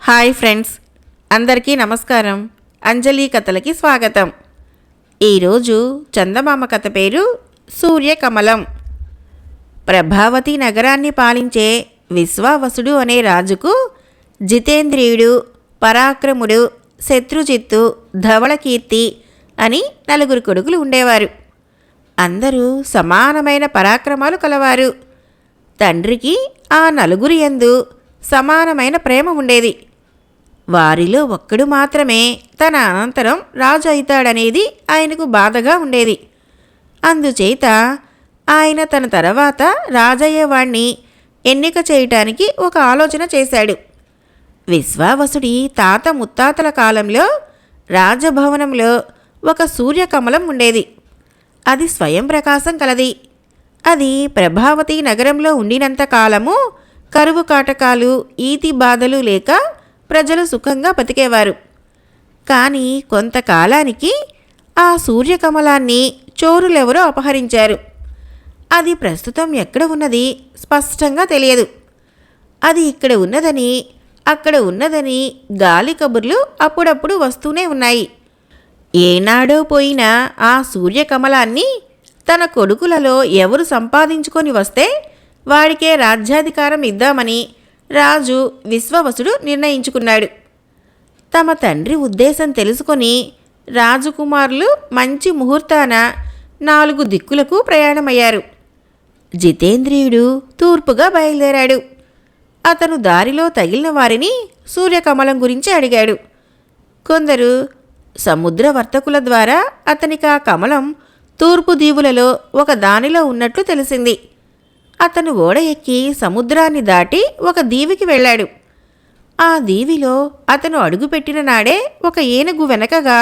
Hi friends, అందరికీ నమస్కారం. అంజలి కథలకి స్వాగతం. ఈరోజు చందమామ కథ పేరు సూర్యకమలం. ప్రభావతి నగరాన్ని పాలించే విశ్వావసుడు అనే రాజుకు జితేంద్రియుడు, పరాక్రముడు, శత్రుజిత్తు, ధవళకీర్తి అని 4 కొడుకులు ఉండేవారు. అందరూ సమానమైన పరాక్రమాలు కలవారు. తండ్రికి ఆ 4 యందు సమానమైన ప్రేమ ఉండేది. వారిలో ఒక్కడు మాత్రమే తన అనంతరం రాజు అవుతాడనేది ఆయనకు బాధగా ఉండేది. అందుచేత ఆయన తన తర్వాత రాజయ్యేవాణ్ణి ఎన్నిక చేయటానికి ఒక ఆలోచన చేశాడు. విశ్వావసుడి తాత ముత్తాతల కాలంలో రాజభవనంలో ఒక సూర్యకమలం ఉండేది. అది స్వయం ప్రకాశం కలది. అది ప్రభావతి నగరంలో ఉండినంత కాలము కరువు కాటకాలు, ఈతి బాధలు లేక ప్రజలు సుఖంగా బతికేవారు. కానీ కొంతకాలానికి ఆ సూర్యకమలాన్ని చోరులెవరో అపహరించారు. అది ప్రస్తుతం ఎక్కడ ఉన్నది స్పష్టంగా తెలియదు. అది ఇక్కడ ఉన్నదని, అక్కడ ఉన్నదని గాలి కబుర్లు అప్పుడప్పుడు వస్తూనే ఉన్నాయి. ఏనాడో పోయిన ఆ సూర్యకమలాన్ని తన కొడుకులలో ఎవరు సంపాదించుకొని వస్తే వాడికే రాజ్యాధికారం ఇద్దామని రాజు విశ్వవసుడు నిర్ణయించుకున్నాడు. తమ తండ్రి ఉద్దేశం తెలుసుకొని రాజకుమారులు మంచి ముహూర్తాన 4 దిక్కులకు ప్రయాణమయ్యారు. జితేంద్రియుడు తూర్పుగా బయలుదేరాడు. అతను దారిలో తగిలిన వారిని సూర్యకమలం గురించి అడిగాడు. కొందరు సముద్ర వర్తకుల ద్వారా అతనికి ఆ కమలం తూర్పు దీవులలో ఒక దానిలో ఉన్నట్లు తెలిసింది. అతను ఓడ ఎక్కి సముద్రాన్ని దాటి ఒక దీవికి వెళ్ళాడు. ఆ దీవిలో అతను అడుగుపెట్టిన నాడే ఒక ఏనుగు వెనకగా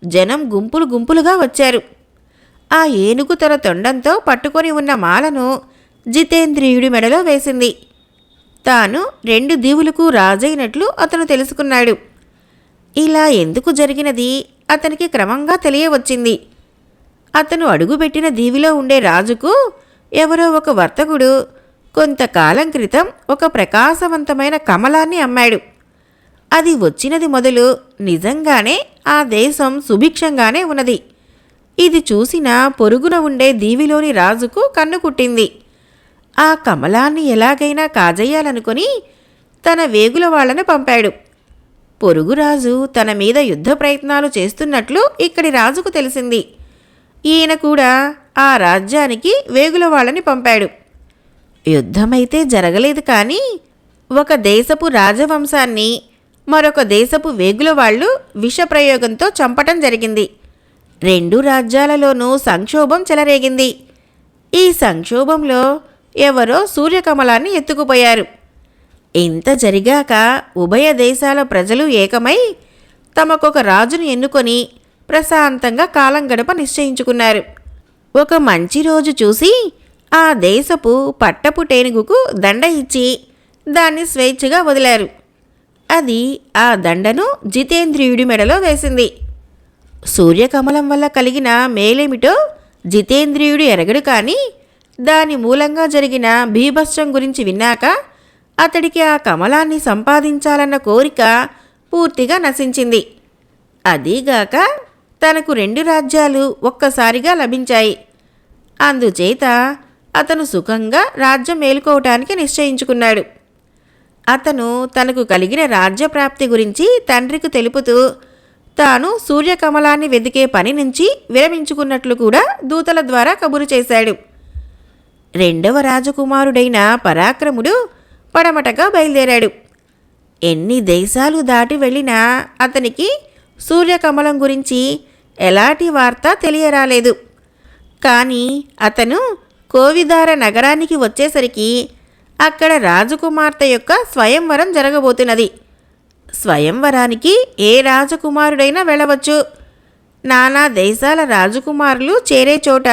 జనం గుంపులు గుంపులుగా వచ్చారు. ఆ ఏనుగు తన తొండంతో పట్టుకొని ఉన్న మాలను జితేంద్రియుడి మెడలో వేసింది. తాను 2 దీవులకు రాజైనట్లు అతను తెలుసుకున్నాడు. ఇలా ఎందుకు జరిగినది అతనికి క్రమంగా తెలియవచ్చింది. అతను అడుగుపెట్టిన దీవిలో ఉండే రాజుకు ఎవరో ఒక వర్తకుడు కొంతకాలం క్రితం ఒక ప్రకాశవంతమైన కమలాన్ని అమ్మాడు. అది వచ్చినది మొదలు నిజంగానే ఆ దేశం సుభిక్షంగానే ఉన్నది. ఇది చూసిన పొరుగున ఉండే దీవిలోని రాజుకు కన్ను కుట్టింది. ఆ కమలాన్ని ఎలాగైనా కాజేయాలనుకుని తన వేగుల వాళ్లను పంపాడు. పొరుగురాజు తన మీద యుద్ధ ప్రయత్నాలు చేస్తున్నట్లు ఇక్కడి రాజుకు తెలిసింది. ఈయన కూడా ఆ రాజ్యానికి వేగుల వాళ్ళని పంపాడు. యుద్ధమైతే జరగలేదు, కానీ ఒక దేశపు రాజవంశాన్ని మరొక దేశపు వేగుల వాళ్ళు విషప్రయోగంతో చంపటం జరిగింది. 2 రాజ్యాలలోనూ సంక్షోభం చెలరేగింది. ఈ సంక్షోభంలో ఎవరో సూర్యకమలాన్ని ఎత్తుకుపోయారు. ఇంత జరిగాక ఉభయ దేశాల ప్రజలు ఏకమై తమకొక రాజును ఎన్నుకొని ప్రశాంతంగా కాలం గడప నిశ్చయించుకున్నారు. ఒక మంచి రోజు చూసి ఆ దేశపు పట్టపు టేనుగుకు దండ ఇచ్చి దాన్ని స్వేచ్ఛగా వదిలారు. అది ఆ దండను జితేంద్రియుడి మెడలో వేసింది. సూర్యకమలం వల్ల కలిగిన మేలేమిటో జితేంద్రియుడు ఎరగడు, కానీ దాని మూలంగా జరిగిన బీభత్సం గురించి విన్నాక అతడికి ఆ కమలాన్ని సంపాదించాలన్న కోరిక పూర్తిగా నశించింది. అదీగాక తనకు 2 రాజ్యాలు ఒక్కసారిగా లభించాయి. అందుచేత అతను సుఖంగా రాజ్యం మేలుకోవటానికి నిశ్చయించుకున్నాడు. అతను తనకు కలిగిన రాజ్యప్రాప్తి గురించి తండ్రికి తెలుపుతూ తాను సూర్యకమలాన్ని వెతికే పని నుంచి విరమించుకున్నట్లు కూడా దూతల ద్వారా కబురు చేశాడు. 2వ రాజకుమారుడైన పరాక్రముడు పడమటగా బయలుదేరాడు. ఎన్ని దేశాలు దాటి వెళ్ళినా అతనికి సూర్యకమలం గురించి ఎలాంటి వార్త తెలియరాలేదు. కానీ అతను కోవిదార నగరానికి వచ్చేసరికి అక్కడ రాజకుమార్తె యొక్క స్వయంవరం జరగబోతున్నది. స్వయంవరానికి ఏ రాజకుమారుడైనా వెళ్ళవచ్చు. నానా దేశాల రాజకుమారులు చేరే చోట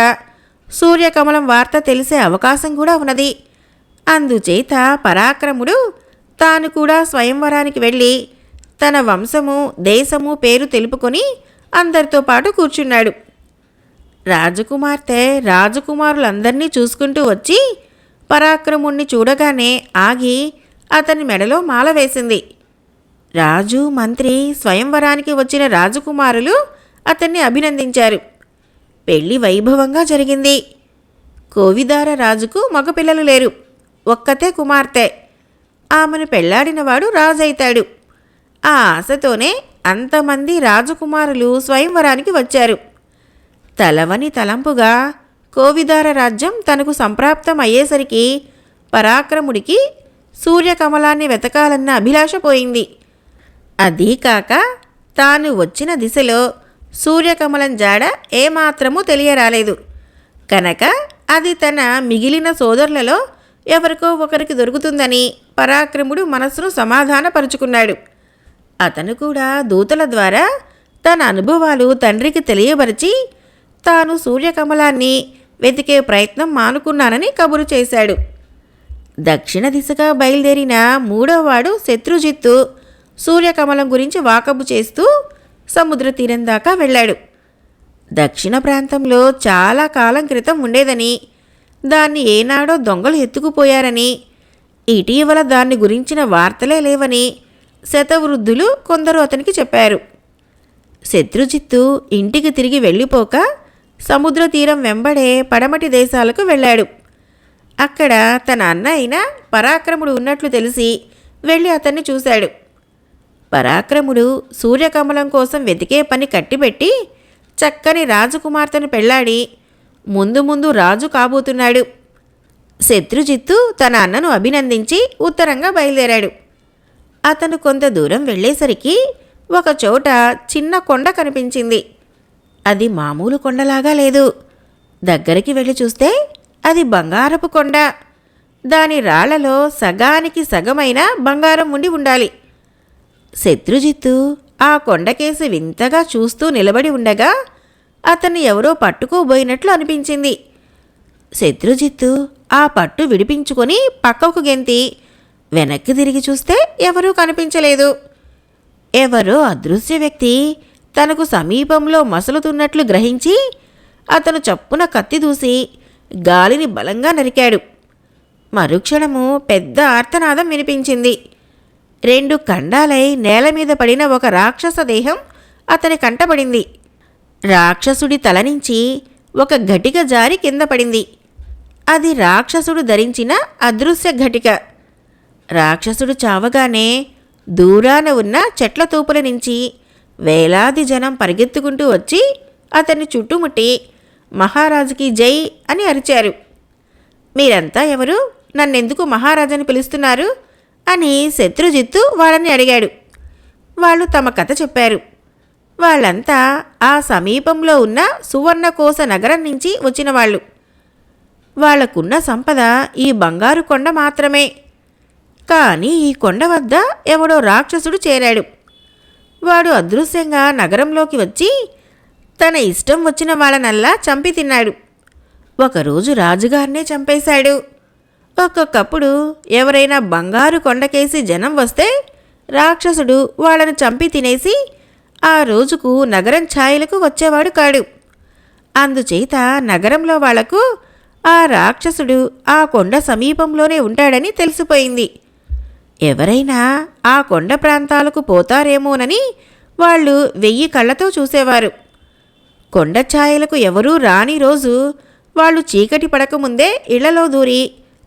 సూర్యకమలం వార్త తెలిసే అవకాశం కూడా ఉన్నది. అందుచేత పరాక్రముడు తాను కూడా స్వయంవరానికి వెళ్ళి తన వంశము, దేశము పేరు తెలుపుకొని అందరితో పాటు కూర్చున్నాడు. రాజకుమార్తె రాజకుమారులందరినీ చూసుకుంటూ వచ్చి పరాక్రముణ్ణి చూడగానే ఆగి అతని మెడలో మాల వేసింది. రాజు, మంత్రి, స్వయంవరానికి వచ్చిన రాజకుమారులు అతన్ని అభినందించారు. పెళ్లి వైభవంగా జరిగింది. కోవిదార రాజుకు మగపిల్లలు లేరు. ఒక్కతే కుమార్తె. ఆమెను పెళ్లాడినవాడు రాజైతాడు. ఆ ఆశతోనే అంతమంది రాజకుమారులు స్వయంవరానికి వచ్చారు. తలవని తలంపుగా కోవిదార రాజ్యం తనకు సంప్రాప్తం అయ్యేసరికి పరాక్రముడికి సూర్యకమలాన్ని వెతకాలన్న అభిలాష పోయింది. అదీకాక తాను వచ్చిన దిశలో సూర్యకమలం జాడ ఏమాత్రమూ తెలియరాలేదు. కనుక అది తన మిగిలిన సోదరులలో ఎవరికో ఒకరికి దొరుకుతుందని పరాక్రముడు మనస్సును సమాధానపరుచుకున్నాడు. అతను కూడా దూతల ద్వారా తన అనుభవాలు తండ్రికి తెలియబరిచి తాను సూర్యకమలాన్ని వెతికే ప్రయత్నం మానుకున్నానని కబురు చేశాడు. దక్షిణ దిశగా బయలుదేరిన మూడోవాడు శత్రుజిత్తు సూర్యకమలం గురించి వాకబు చేస్తూ సముద్ర తీరం దాకా వెళ్ళాడు. దక్షిణ ప్రాంతంలో చాలా కాలం క్రితం ఉండేదని, దాన్ని ఏనాడో దొంగలు ఎత్తుకుపోయారని, ఇటీవల దాన్ని గురించిన వార్తలే లేవని శతవృద్ధులు కొందరు అతనికి చెప్పారు. శత్రుజిత్తు ఇంటికి తిరిగి వెళ్ళిపోక సముద్ర తీరం వెంబడే పడమటి దేశాలకు వెళ్ళాడు. అక్కడ తన అన్న అయిన పరాక్రముడు ఉన్నట్లు తెలిసి వెళ్ళి అతన్ని చూశాడు. పరాక్రముడు సూర్యకమలం కోసం వెతికే పని కట్టిపెట్టి చక్కని రాజకుమార్తెను పెళ్లాడి ముందు ముందు రాజు కాబోతున్నాడు. శత్రుజిత్తు తన అన్నను అభినందించి ఉత్తరంగా బయలుదేరాడు. అతను కొంత దూరం వెళ్ళేసరికి ఒక చోట చిన్న కొండ కనిపించింది. అది మామూలు కొండలాగా లేదు. దగ్గరికి వెళ్ళి చూస్తే అది బంగారపు కొండ. దాని రాళ్లలో సగానికి సగమైన బంగారం ఉండి ఉండాలి. శత్రుజిత్తు ఆ కొండకేసి వింతగా చూస్తూ నిలబడి ఉండగా అతన్ని ఎవరో పట్టుకోబోయినట్లు అనిపించింది. శత్రుజిత్తు ఆ పట్టు విడిపించుకొని పక్కకు గెంతి వెనక్కి తిరిగి చూస్తే ఎవరూ కనిపించలేదు. ఎవరో అదృశ్య వ్యక్తి తనకు సమీపంలో మసలుతున్నట్లు గ్రహించి అతను చప్పున కత్తి దూసి గాలిని బలంగా నరికాడు. మరుక్షణము పెద్ద ఆర్తనాదం వినిపించింది. 2 ఖండాలై నేల మీద పడిన ఒక రాక్షస దేహం అతని కంటపడింది. రాక్షసుడి తల నుంచి ఒక ఘటిక జారి కింద పడింది. అది రాక్షసుడు ధరించిన అదృశ్య ఘటిక. రాక్షసుడు చావగానే దూరాన ఉన్న చెట్ల తూపుల నుంచి వేలాది జనం పరిగెత్తుకుంటూ వచ్చి అతన్ని చుట్టుముట్టి మహారాజుకి జై అని అరిచారు. మీరంతా ఎవరు? నన్నెందుకు మహారాజని పిలుస్తున్నారు అని శత్రుజిత్తు వాళ్ళని అడిగాడు. వాళ్ళు తమ కథ చెప్పారు. వాళ్ళంతా ఆ సమీపంలో ఉన్న సువర్ణకోశ నగరం నుంచి వచ్చిన వాళ్ళు. వాళ్లకున్న సంపద ఈ బంగారు కొండ మాత్రమే. కానీ ఈ కొండ వద్ద ఎవడో రాక్షసుడు చేరాడు. వాడు అదృశ్యంగా నగరంలోకి వచ్చి తన ఇష్టం వచ్చిన వాళ్ళనల్లా చంపి తిన్నాడు. ఒకరోజు రాజుగారినే చంపేశాడు. ఒక్కొక్కప్పుడు ఎవరైనా బంగారు కొండకేసి జనం వస్తే రాక్షసుడు వాళ్ళని చంపి తినేసి ఆ రోజుకు నగరం ఛాయలకు వచ్చేవాడు కాడు. అందుచేత నగరంలో వాళ్లకు ఆ రాక్షసుడు ఆ కొండ సమీపంలోనే ఉంటాడని తెలిసిపోయింది. ఎవరైనా ఆ కొండ ప్రాంతాలకు పోతారేమోనని వాళ్ళు 1000 కళ్ళతో చూసేవారు. కొండ ఛాయలకు ఎవరూ రాని రోజు వాళ్ళు చీకటి పడకముందే ఇళ్లలో దూరి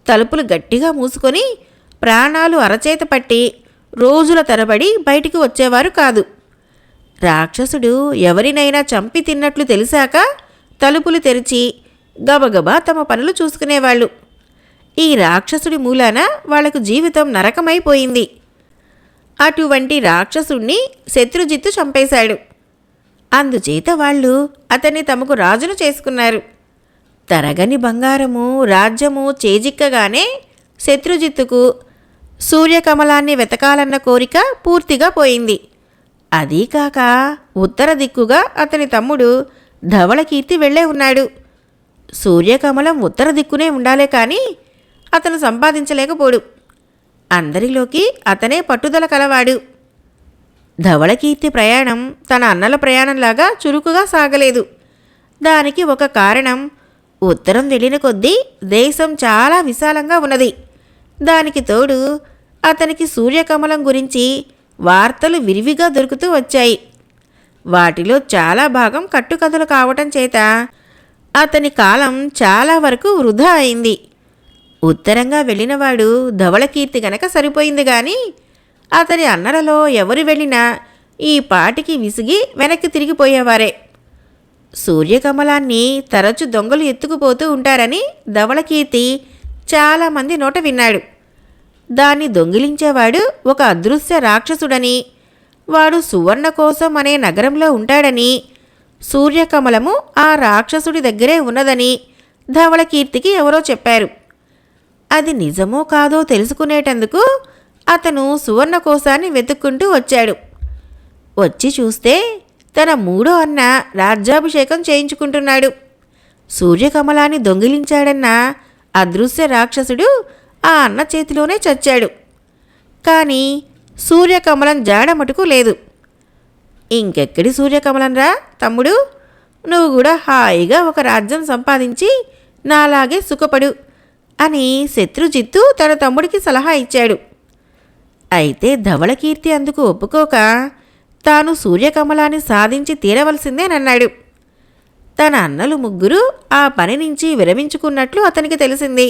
తలుపులు గట్టిగా మూసుకొని ప్రాణాలు అరచేత పట్టి రోజుల తరబడి బయటికి వచ్చేవారు కాదు. రాక్షసుడు ఎవరినైనా చంపి తిన్నట్లు తెలిసాక తలుపులు తెరిచి గబగబా తమ పనులు చూసుకునేవాళ్ళు. ఈ రాక్షసుడి మూలాన వాళ్లకు జీవితం నరకమైపోయింది. అటువంటి రాక్షసుణ్ణి శత్రుజిత్తు చంపేశాడు. అందుచేత వాళ్ళు అతన్ని తమకు రాజును చేసుకున్నారు. తరగని బంగారము రాజ్యము చేజిక్కగానే శత్రుజిత్తుకు సూర్యకమలాన్ని వెతకాలన్న కోరిక పూర్తిగా పోయింది. అదీకాక ఉత్తర దిక్కుగా అతని తమ్ముడు ధవళకీర్తి వెళ్ళే ఉన్నాడు. సూర్యకమలం ఉత్తర దిక్కునే ఉండాలే కానీ అతను సంపాదించలేకపోడు. అందరిలోకి అతనే పట్టుదల కలవాడు. ధవళకీర్తి ప్రయాణం తన అన్నల ప్రయాణంలాగా చురుకుగా సాగలేదు. దానికి ఒక కారణం, ఉత్తరం వెళ్ళిన కొద్దీ దేశం చాలా విశాలంగా ఉన్నది. దానికి తోడు అతనికి సూర్యకమలం గురించి వార్తలు విరివిగా దొరుకుతూ వచ్చాయి. వాటిలో చాలా భాగం కట్టుకథలు కావటం చేత అతని కాలం చాలా వరకు వృధా అయింది. ఉత్తరంగా వెళ్ళినవాడు ధవళకీర్తి గనక సరిపోయింది గాని అతని అన్నలలో ఎవరు వెళ్ళినా ఈ పాటికి విసిగి వెనక్కి తిరిగిపోయేవారే. సూర్యకమలాన్ని తరచు దొంగలు ఎత్తుకుపోతూ ఉంటారని ధవళకీర్తి చాలామంది నోట విన్నాడు. దాన్ని దొంగిలించేవాడు ఒక అదృశ్య రాక్షసుడని, వాడు సువర్ణకోశం అనే నగరంలో ఉంటాడని, సూర్యకమలము ఆ రాక్షసుడి దగ్గరే ఉన్నదని ధవళకీర్తికి ఎవరో చెప్పారు. అది నిజమో కాదో తెలుసుకునేటందుకు అతను సువర్ణకోశాన్ని వెతుక్కుంటూ వచ్చాడు. వచ్చి చూస్తే తన మూడో అన్న రాజ్యాభిషేకం చేయించుకుంటున్నాడు. సూర్యకమలాన్ని దొంగిలించాడన్న అదృశ్య రాక్షసుడు ఆ అన్న చేతిలోనే చచ్చాడు. కానీ సూర్యకమలం జాడ మటుకు లేదు. ఇంకెక్కడి సూర్యకమలంరా తమ్ముడు, నువ్వు కూడా హాయిగా ఒక రాజ్యం సంపాదించి నాలాగే సుఖపడు అని శత్రుజిత్తు తన తమ్ముడికి సలహా ఇచ్చాడు. అయితే ధవళకీర్తి అందుకు ఒప్పుకోక తాను సూర్యకమలాన్ని సాధించి తీరవలసిందేనన్నాడు. తన అన్నలు ముగ్గురు ఆ పని నుంచి విరమించుకున్నట్లు అతనికి తెలిసింది.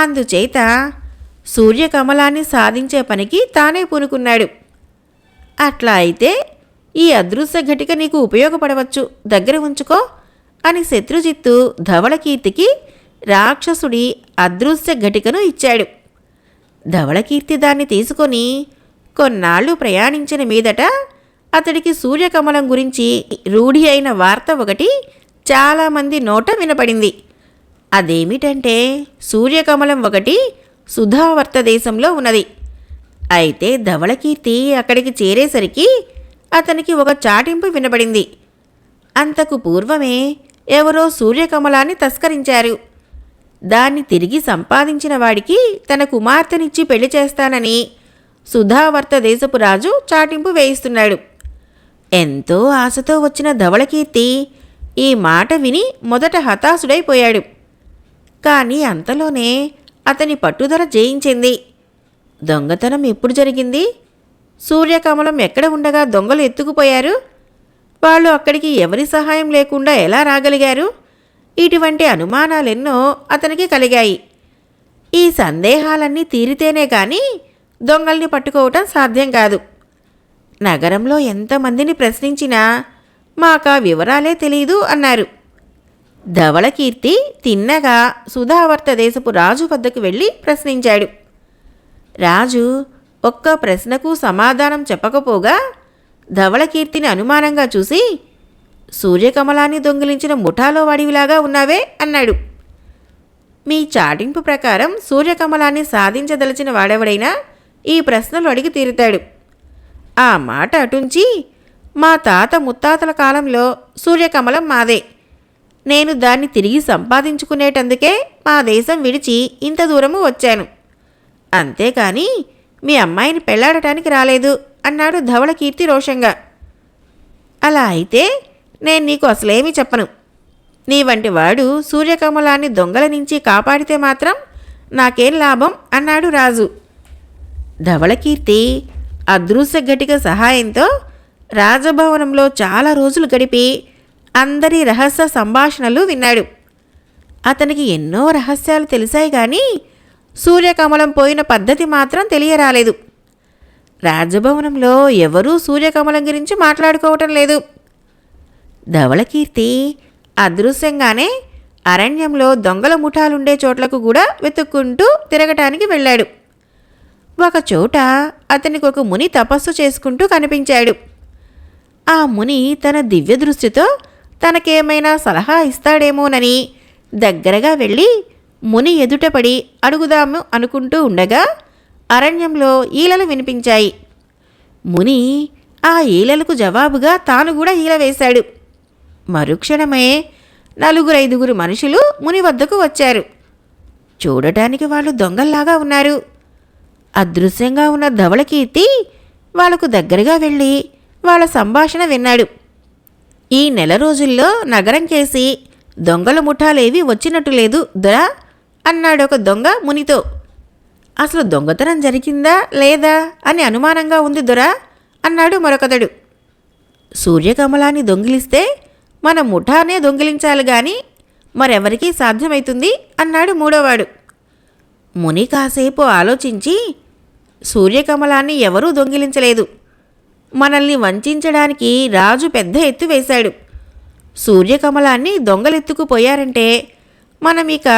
అందుచేత సూర్యకమలాన్ని సాధించే పనికి తానే పూనుకున్నాడు. అట్లా అయితే ఈ అదృశ్య ఘటిక నీకు ఉపయోగపడవచ్చు, దగ్గర ఉంచుకో అని శత్రుజిత్తు ధవళకీర్తికి రాక్షసుడి అదృశ్య ఘటికను ఇచ్చాడు. ధవళకీర్తి దాన్ని తీసుకొని కొన్నాళ్లు ప్రయాణించిన మీదట అతడికి సూర్యకమలం గురించి రూఢి అయిన వార్త ఒకటి చాలామంది నోట వినపడింది. అదేమిటంటే సూర్యకమలం ఒకటి సుధావర్త దేశంలో ఉన్నది. అయితే ధవళకీర్తి అక్కడికి చేరేసరికి అతనికి ఒక చాటింపు వినపడింది. అంతకు పూర్వమే ఎవరో సూర్యకమలాన్ని తస్కరించారు. దాన్ని తిరిగి సంపాదించిన వాడికి తన కుమార్తెనిచ్చి పెళ్లి చేస్తానని సుధావర్త దేశపు రాజు చాటింపు వేయిస్తున్నాడు. ఎంతో ఆశతో వచ్చిన ధవళకీర్తి ఈ మాట విని మొదట హతాశుడైపోయాడు. కానీ అంతలోనే అతని పట్టుదల జయించింది. దొంగతనం ఎప్పుడు జరిగింది? సూర్యకమలం ఎక్కడ ఉండగా దొంగలు ఎత్తుకుపోయారు? వాళ్ళు అక్కడికి ఎవరి సహాయం లేకుండా ఎలా రాగలిగారు? ఇటువంటి అనుమానాలెన్నో అతనికి కలిగాయి. ఈ సందేహాలన్నీ తీరితేనే కానీ దొంగల్ని పట్టుకోవటం సాధ్యం కాదు. నగరంలో ఎంతమందిని ప్రశ్నించినా మాకా వివరాలే తెలీదు అన్నారు. ధవళకీర్తి తిన్నగా సుధావర్త దేశపు రాజు వద్దకు వెళ్ళి ప్రశ్నించాడు. రాజు ఒక్క ప్రశ్నకు సమాధానం చెప్పకపోగా ధవళకీర్తిని అనుమానంగా చూసి, సూర్యకమలాన్ని దొంగిలించిన ముఠాలో వాడివిలాగా ఉన్నావే అన్నాడు. మీ చాటింపు ప్రకారం సూర్యకమలాన్ని సాధించదలిచిన వాడెవడైనా ఈ ప్రశ్నలు అడిగి తీరుతాడు. ఆ మాట అటుంచి మా తాత ముత్తాతల కాలంలో సూర్యకమలం మాదే. నేను దాన్ని తిరిగి సంపాదించుకునేటందుకే మా దేశం విడిచి ఇంత దూరము వచ్చాను. అంతేకాని మీ అమ్మాయిని పెళ్లాడటానికి రాలేదు అన్నాడు ధవళకీర్తి రోషంగా. అలా అయితే నేను నీకు అసలేమీ చెప్పను. నీ వంటి వాడు సూర్యకమలాన్ని దొంగల నుంచి కాపాడితే మాత్రం నాకేం లాభం అన్నాడు రాజు. ధవళకీర్తి అదృశ్య ఘటిక సహాయంతో రాజభవనంలో చాలా రోజులు గడిపి అందరి రహస్య సంభాషణలు విన్నాడు. అతనికి ఎన్నో రహస్యాలు తెలిసాయి కానీ సూర్యకమలం పోయిన పద్ధతి మాత్రం తెలియరాలేదు. రాజభవనంలో ఎవరూ సూర్యకమలం గురించి మాట్లాడుకోవటం లేదు. ధవళకీర్తి అదృశ్యంగానే అరణ్యంలో దొంగల ముఠాలుండే చోట్లకు కూడా వెతుక్కుంటూ తిరగటానికి వెళ్ళాడు. ఒకచోట అతనికి ఒక ముని తపస్సు చేసుకుంటూ కనిపించాడు. ఆ ముని తన దివ్య దృష్టితో తనకేమైనా సలహా ఇస్తాడేమోనని దగ్గరగా వెళ్ళి ముని ఎదుటపడి అడుగుదాము అనుకుంటూ ఉండగా అరణ్యంలో ఈలలు వినిపించాయి. ముని ఆ ఈలలకు జవాబుగా తాను కూడా ఈల వేశాడు. మరుక్షణమే 4-5 మనుషులు ముని వద్దకు వచ్చారు. చూడటానికి వాళ్ళు దొంగల్లాగా ఉన్నారు. అదృశ్యంగా ఉన్న ధవళకీర్తి వాళ్లకు దగ్గరగా వెళ్ళి వాళ్ళ సంభాషణ విన్నాడు. ఈ నెల రోజుల్లో నగరం కేసి దొంగల ముఠాలేవి వచ్చినట్టు లేదు దొరా అన్నాడొక దొంగ మునితో. అసలు దొంగతనం జరిగిందా లేదా అని అనుమానంగా ఉంది దొరా అన్నాడు మరొకతడు. సూర్యకమలాన్ని దొంగిలిస్తే మన ముఠానే దొంగిలించాలి గాని మరెవరికీ సాధ్యమవుతుంది అన్నాడు మూడోవాడు. ముని కాసేపు ఆలోచించి, సూర్యకమలాన్ని ఎవరూ దొంగిలించలేదు. మనల్ని వంచడానికి రాజు పెద్ద ఎత్తు వేశాడు. సూర్యకమలాన్ని దొంగలెత్తుకుపోయారంటే మనమిక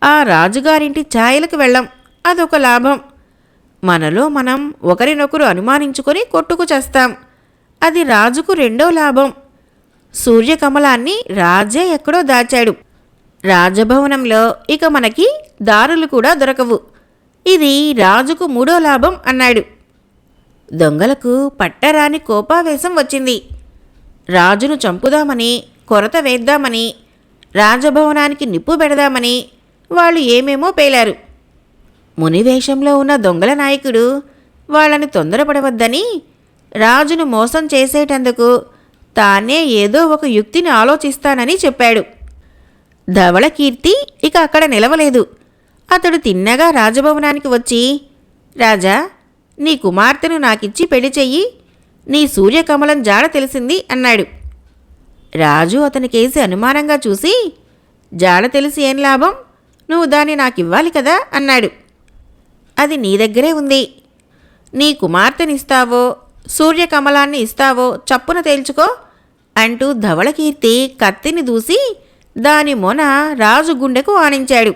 ఆ రాజుగారింటి ఛాయలకు వెళ్ళం. అదొక లాభం. మనలో మనం ఒకరినొకరు అనుమానించుకొని కొట్టుకు చేస్తాం. అది రాజుకు రెండో లాభం. సూర్యకమలాన్ని రాజే ఎక్కడో దాచాడు. రాజభవనంలో ఇక మనకి దారులు కూడా దొరకవు. ఇది రాజుకు మూడో లాభం అన్నాడు. దొంగలకు పట్టరాని కోపావేశం వచ్చింది. రాజును చంపుదామని, కొరత వేద్దామని, రాజభవనానికి నిప్పు పెడదామని వాళ్ళు ఏమేమో పేలారు. మునివేషంలో ఉన్న దొంగల నాయకుడు వాళ్ళని తొందరపడవద్దని రాజును మోసం చేసేటందుకు తానే ఏదో ఒక యుక్తిని ఆలోచిస్తానని చెప్పాడు. ధవళకీర్తి ఇక అక్కడ నిలవలేదు. అతడు తిన్నగా రాజభవనానికి వచ్చి, రాజా, నీ కుమార్తెను నాకిచ్చి పెళ్లి చెయ్యి. నీ సూర్యకమలం జాడ తెలిసింది అన్నాడు. రాజు అతనికేసి అనుమానంగా చూసి, జాడ తెలిసి ఏం లాభం? నువ్వు దాన్ని నాకివ్వాలి కదా అన్నాడు. అది నీ దగ్గరే ఉంది. నీ కుమార్తెనిస్తావో సూర్యకమలాన్ని ఇస్తావో చప్పున తేల్చుకో అంటూ ధవళకీర్తి కత్తిని దూసి దాని మొన రాజు గుండెకు ఆనించాడు.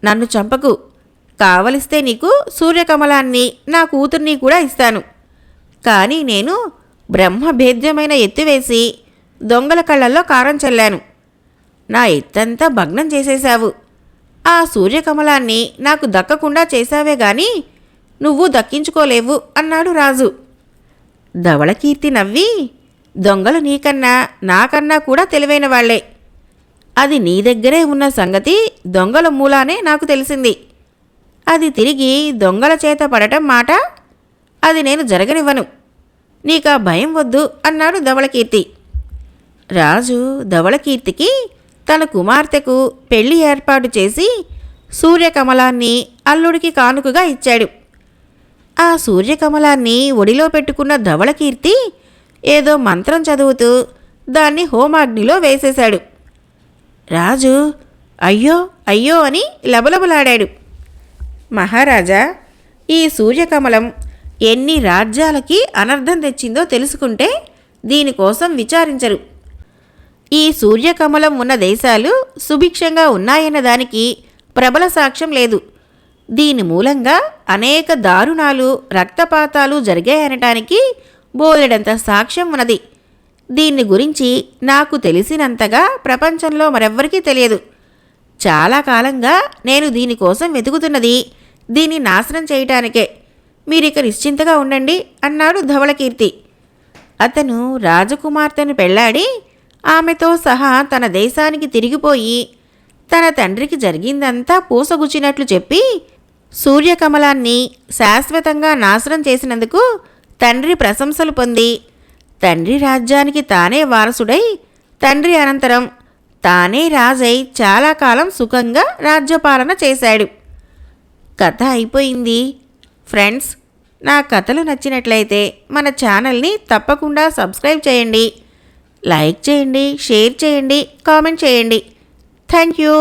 నన్ను చంపకు. కావలిస్తే నీకు సూర్యకమలాన్ని, నా కూతుర్ని కూడా ఇస్తాను. కానీ నేను బ్రహ్మభేద్యమైన ఎత్తువేసి దొంగల కళ్ళల్లో కారం చల్లాను. నా ఎత్తంతా భగ్నం చేసేశావు. ఆ సూర్యకమలాన్ని నాకు దక్కకుండా చేశావే గాని నువ్వు దక్కించుకోలేవు అన్నాడు రాజు. ధవళకీర్తి నవ్వి, దొంగలు నీకన్నా నాకన్నా కూడా తెలివైన వాళ్లే. అది నీ దగ్గరే ఉన్న సంగతి దొంగల మూలానే నాకు తెలిసింది. అది తిరిగి దొంగల చేత పడటం మాట, అది నేను జరగనివ్వను. నీకా భయం వద్దు అన్నాడు ధవళకీర్తి. రాజు ధవళకీర్తికి తన కుమార్తెకు పెళ్లి ఏర్పాటు చేసి సూర్యకమలాన్ని అల్లుడికి కానుకగా ఇచ్చాడు. ఆ సూర్యకమలాన్ని ఒడిలో పెట్టుకున్న ధవళకీర్తి ఏదో మంత్రం చదువుతూ దాన్ని హోమాగ్నిలో వేసేశాడు. రాజు అయ్యో అయ్యో అని లబలబలాడాడు. మహారాజా, ఈ సూర్యకమలం ఎన్ని రాజ్యాలకి అనర్థం తెచ్చిందో తెలుసుకుంటే దీనికోసం విచారించరు. ఈ సూర్యకమలం ఉన్న దేశాలు సుభిక్షంగా ఉన్నాయన్న దానికి ప్రబల సాక్ష్యం లేదు. దీని మూలంగా అనేక దారుణాలు, రక్తపాతాలు జరిగాయనటానికి బోలెడంత సాక్ష్యం ఉన్నది. దీన్ని గురించి నాకు తెలిసినంతగా ప్రపంచంలో మరెవ్వరికీ తెలియదు. చాలా కాలంగా నేను దీనికోసం వెతుకుతున్నది దీన్ని నాశనం చేయటానికే. మీరిక నిశ్చింతగా ఉండండి అన్నాడు ధవళకీర్తి. అతను రాజకుమార్తెను పెళ్లాడి ఆమెతో సహా తన దేశానికి తిరిగిపోయి తన తండ్రికి జరిగిందంతా పూసగుచ్చినట్లు చెప్పి సూర్యకమలాన్ని శాశ్వతంగా నాశనం చేసినందుకు తండ్రి ప్రశంసలు పొంది తండ్రి రాజ్యానికి తానే వారసుడై తండ్రి అనంతరం తానే రాజై చాలా కాలం సుఖంగా రాజ్యపాలన చేశాడు. కథ అయిపోయింది. ఫ్రెండ్స్, నా కథలు నచ్చినట్లయితే మన ఛానల్ని తప్పకుండా సబ్స్క్రైబ్ చేయండి, లైక్ చేయండి, షేర్ చేయండి, కామెంట్ చేయండి. Thank you.